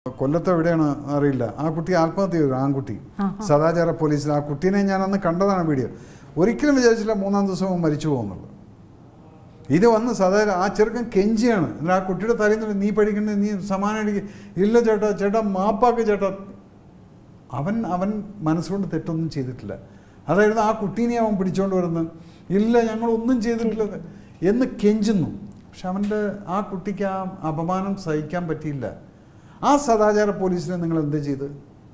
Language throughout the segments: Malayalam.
കൊല്ലത്ത് എവിടെയാണ് അറിയില്ല. ആ കുട്ടി ആത്മഹത്യ ചെയ്തു. ആൺകുട്ടി സദാചാര പോലീസിൽ. ആ കുട്ടീനെ ഞാൻ അന്ന് കണ്ടതാണ് വീഡിയോ. ഒരിക്കലും വിചാരിച്ചില്ല 3-ാം ദിവസം മരിച്ചു പോകുന്നുള്ളത്. ഇത് വന്ന് സദാചാര ആ ചെറുക്കൻ കെഞ്ചിയാണ്. എന്നിട്ട് ആ കുട്ടിയുടെ തലയിൽ നീ പഠിക്കണ്ടേ, നീ സമാനം അടിക്കുക. ഇല്ല ചേട്ടാ, ചേട്ടാ മാപ്പാക്ക് ചേട്ടാ. അവൻ മനസ്സുകൊണ്ട് തെറ്റൊന്നും ചെയ്തിട്ടില്ല. അതായത് ആ കുട്ടീനെ അവൻ പിടിച്ചുകൊണ്ട് വരുന്നത്. ഇല്ല ഞങ്ങളൊന്നും ചെയ്തിട്ടില്ല എന്ന് കെഞ്ചുന്നു. പക്ഷെ ആ കുട്ടിക്ക് ആ അപമാനം സഹിക്കാൻ പറ്റിയില്ല. ആ സദാചാര പോലീസിനെ നിങ്ങൾ എന്ത് ചെയ്ത്?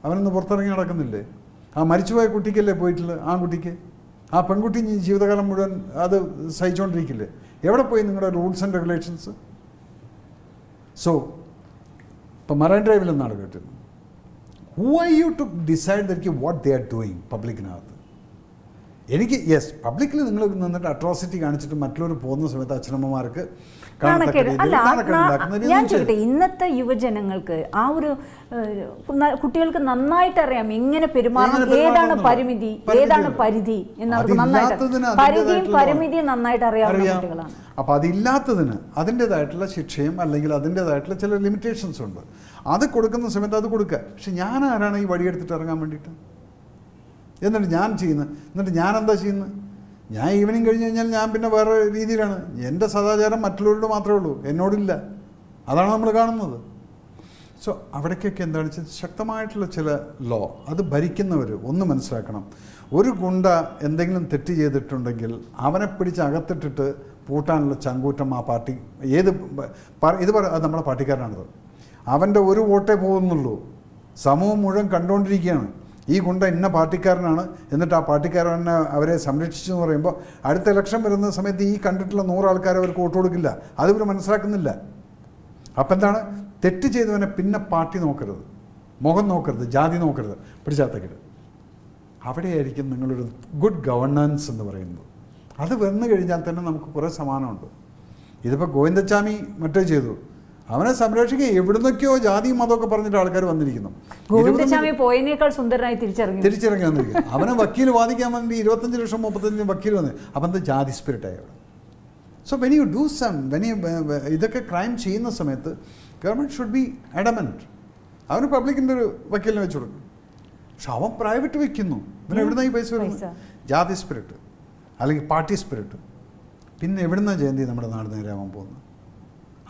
അവനൊന്ന് പുറത്തിറങ്ങി നടക്കുന്നില്ലേ? ആ മരിച്ചുപോയ കുട്ടിക്കല്ലേ പോയിട്ടുള്ളത്? ആ കുട്ടിക്ക്, ആ പെൺകുട്ടി ജീവിതകാലം മുഴുവൻ അത് സഹിച്ചുകൊണ്ടിരിക്കില്ലേ? എവിടെ പോയി നിങ്ങളുടെ റൂൾസ് ആൻഡ് റെഗുലേഷൻസ്? സോ ഇപ്പം മറൈൻ ഡ്രൈവിൽ നിന്നാണ് കേട്ടത്. Who are you to decide that what they are doing പബ്ലിക്കിനകത്ത്? എനിക്ക് യെസ്, പബ്ലിക്കിൽ നിങ്ങൾ നിന്നിട്ട് അട്രോസിറ്റി കാണിച്ചിട്ട് മറ്റുള്ളവർ പോകുന്ന സമയത്ത് അച്ഛനമ്മമാർക്ക് ഞാൻ ചോദിക്കട്ടെ, ഇന്നത്തെ യുവജനങ്ങൾക്ക് ആ ഒരു കുട്ടികൾക്ക് നന്നായിട്ട് അറിയാം എങ്ങനെ പെരുമാറണം, ഏതാണ് പരിമിതി, ഏതാണ് പരിധി എന്നവർക്ക് നന്നായിട്ട് പരിമിതിയും നന്നായിട്ട് അറിയാവുന്ന കുട്ടികളാണ്. അപ്പം അതില്ലാത്തതിന് അതിൻ്റെതായിട്ടുള്ള ശിക്ഷയും അല്ലെങ്കിൽ അതിൻ്റെതായിട്ടുള്ള ചില ലിമിറ്റേഷൻസ് ഉണ്ട്. അത് കൊടുക്കുന്ന സമയത്ത് അത് കൊടുക്കുക. പക്ഷെ ഞാൻ ആരാണ് ഈ വടിയെടുത്തിട്ട് ഇറങ്ങാൻ വേണ്ടിയിട്ട്? എന്നിട്ട് ഞാൻ ചെയ്യുന്നത്, എന്നിട്ട് ഞാൻ എന്താ ചെയ്യുന്നത്? ഞാൻ ഈവനിങ് കഴിഞ്ഞ് കഴിഞ്ഞാൽ ഞാൻ പിന്നെ വേറെ രീതിയിലാണ്. എൻ്റെ സദാചാരം മറ്റുള്ളവരോട് മാത്രമേ ഉള്ളൂ, എന്നോടില്ല. അതാണ് നമ്മൾ കാണുന്നത്. സോ അവിടേക്കൊക്കെ എന്താണ് വെച്ചാൽ ശക്തമായിട്ടുള്ള ചില ലോ, അത് ഭരിക്കുന്നവർ ഒന്ന് മനസ്സിലാക്കണം. ഒരു ഗുണ്ട എന്തെങ്കിലും തെറ്റ് ചെയ്തിട്ടുണ്ടെങ്കിൽ അവനെ പിടിച്ച് അകത്തിട്ടിട്ട് പൂട്ടാനുള്ള ചങ്കൂറ്റം ആ പാർട്ടി ഇത് അത് നമ്മുടെ പാർട്ടിക്കാരനാണത്. അവൻ്റെ ഒരു വോട്ടേ പോകുന്നുള്ളൂ. സമൂഹം മുഴുവൻ കണ്ടുകൊണ്ടിരിക്കുകയാണ് ഈ ഗുണ്ട ഇന്ന പാർട്ടിക്കാരനാണ്, എന്നിട്ട് ആ പാർട്ടിക്കാരനെ അവരെ സംരക്ഷിച്ചു എന്ന് പറയുമ്പോൾ അടുത്ത ഇലക്ഷൻ വരുന്ന സമയത്ത് ഈ കണ്ടിട്ടുള്ള 100 ആൾക്കാർ അവർക്ക് വോട്ട് കൊടുക്കില്ല. അതിവർ മനസ്സിലാക്കുന്നില്ല. അപ്പം എന്താണ്, തെറ്റ് ചെയ്തവനെ പിന്നെ പാർട്ടി നോക്കരുത്, മുഖം നോക്കരുത്, ജാതി നോക്കരുത്, പിടിച്ചാത്തക്കരുത്. അവിടെയായിരിക്കും നിങ്ങളൊരു ഗുഡ് ഗവർണൻസ് എന്ന് പറയുന്നത്. അത് വന്നു കഴിഞ്ഞാൽ തന്നെ നമുക്ക് കുറേ സമാനമുണ്ട്. ഇതിപ്പോൾ ഗോവിന്ദച്ചാമി മറ്റേ ചെയ്തു, അവനെ സംരക്ഷിക്കുക. എവിടുന്നൊക്കെയോ ജാതിയും മതമൊക്കെ പറഞ്ഞിട്ട് ആൾക്കാർ വന്നിരിക്കുന്നു. തിരിച്ചിറങ്ങി വന്നിരിക്കുന്നു. അവനെ വക്കീൽ വാദിക്കാൻ വേണ്ടി 25 ലക്ഷം 35 വക്കീൽ വന്നു. അപ്പം എന്താ ജാതി സ്പിരിറ്റായി അവിടെ. സോ വെൻ യു ഡൂ ഇതൊക്കെ ക്രൈം ചെയ്യുന്ന സമയത്ത് ഗവൺമെൻറ് ഷുഡ് ബി അഡമൻറ്റ്. അവന് പബ്ലിക്കിൻ്റെ ഒരു വക്കീലിനെ വെച്ച് കൊടുക്കും. പക്ഷെ അവൻ പ്രൈവറ്റ് വയ്ക്കുന്നു. പിന്നെ എവിടുന്ന ഈ പൈസ വരുന്നത്? ജാതി സ്പിരിറ്റ് അല്ലെങ്കിൽ പാർട്ടി സ്പിരിറ്റ്. പിന്നെ എവിടുന്ന ജയന്തി നമ്മുടെ നാട് നേരെയാവാൻ പോകുന്നത്?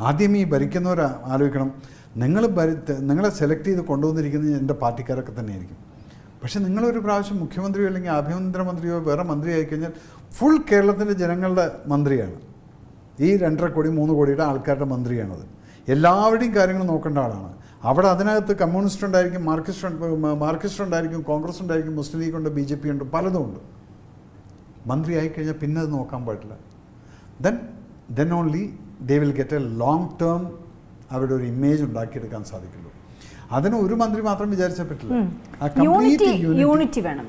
ആദ്യം ഈ ഭരിക്കുന്നവർ ആലോചിക്കണം. നിങ്ങളെ സെലക്ട് ചെയ്ത് കൊണ്ടുവന്നിരിക്കുന്നത് എൻ്റെ പാർട്ടിക്കാരൊക്കെ തന്നെയായിരിക്കും. പക്ഷേ നിങ്ങളൊരു പ്രാവശ്യം മുഖ്യമന്ത്രിയോ അല്ലെങ്കിൽ ആഭ്യന്തരമന്ത്രിയോ വേറെ മന്ത്രി ആയിക്കഴിഞ്ഞാൽ ഫുൾ കേരളത്തിൻ്റെ ജനങ്ങളുടെ മന്ത്രിയാണ്. ഈ 2.5 കോടി 3 കോടിയുടെ ആൾക്കാരുടെ മന്ത്രിയാണത്. എല്ലാവരുടെയും കാര്യങ്ങൾ നോക്കേണ്ട ആളാണ്. അവിടെ അതിനകത്ത് കമ്മ്യൂണിസ്റ്റ് ഉണ്ടായിരിക്കും, മാർക്സിസ്റ്റ് ഉണ്ടായിരിക്കും, കോൺഗ്രസ് ഉണ്ടായിരിക്കും, മുസ്ലിം ലീഗ് ഉണ്ട്, BJP ഉണ്ട്, പലതും ഉണ്ട്. മന്ത്രി ആയിക്കഴിഞ്ഞാൽ പിന്നെ അത് നോക്കാൻ പാടില്ല. then only they will get a long term അവരുടെ ഒരു ഇമേജ് ഉണ്ടാക്കിയെടുക്കാൻ സാധിക്കുള്ളൂ. അതിന് ഒരു മന്ത്രി മാത്രം വിചാരിച്ചാൽ പറ്റില്ല. യൂണിറ്റി വേണം.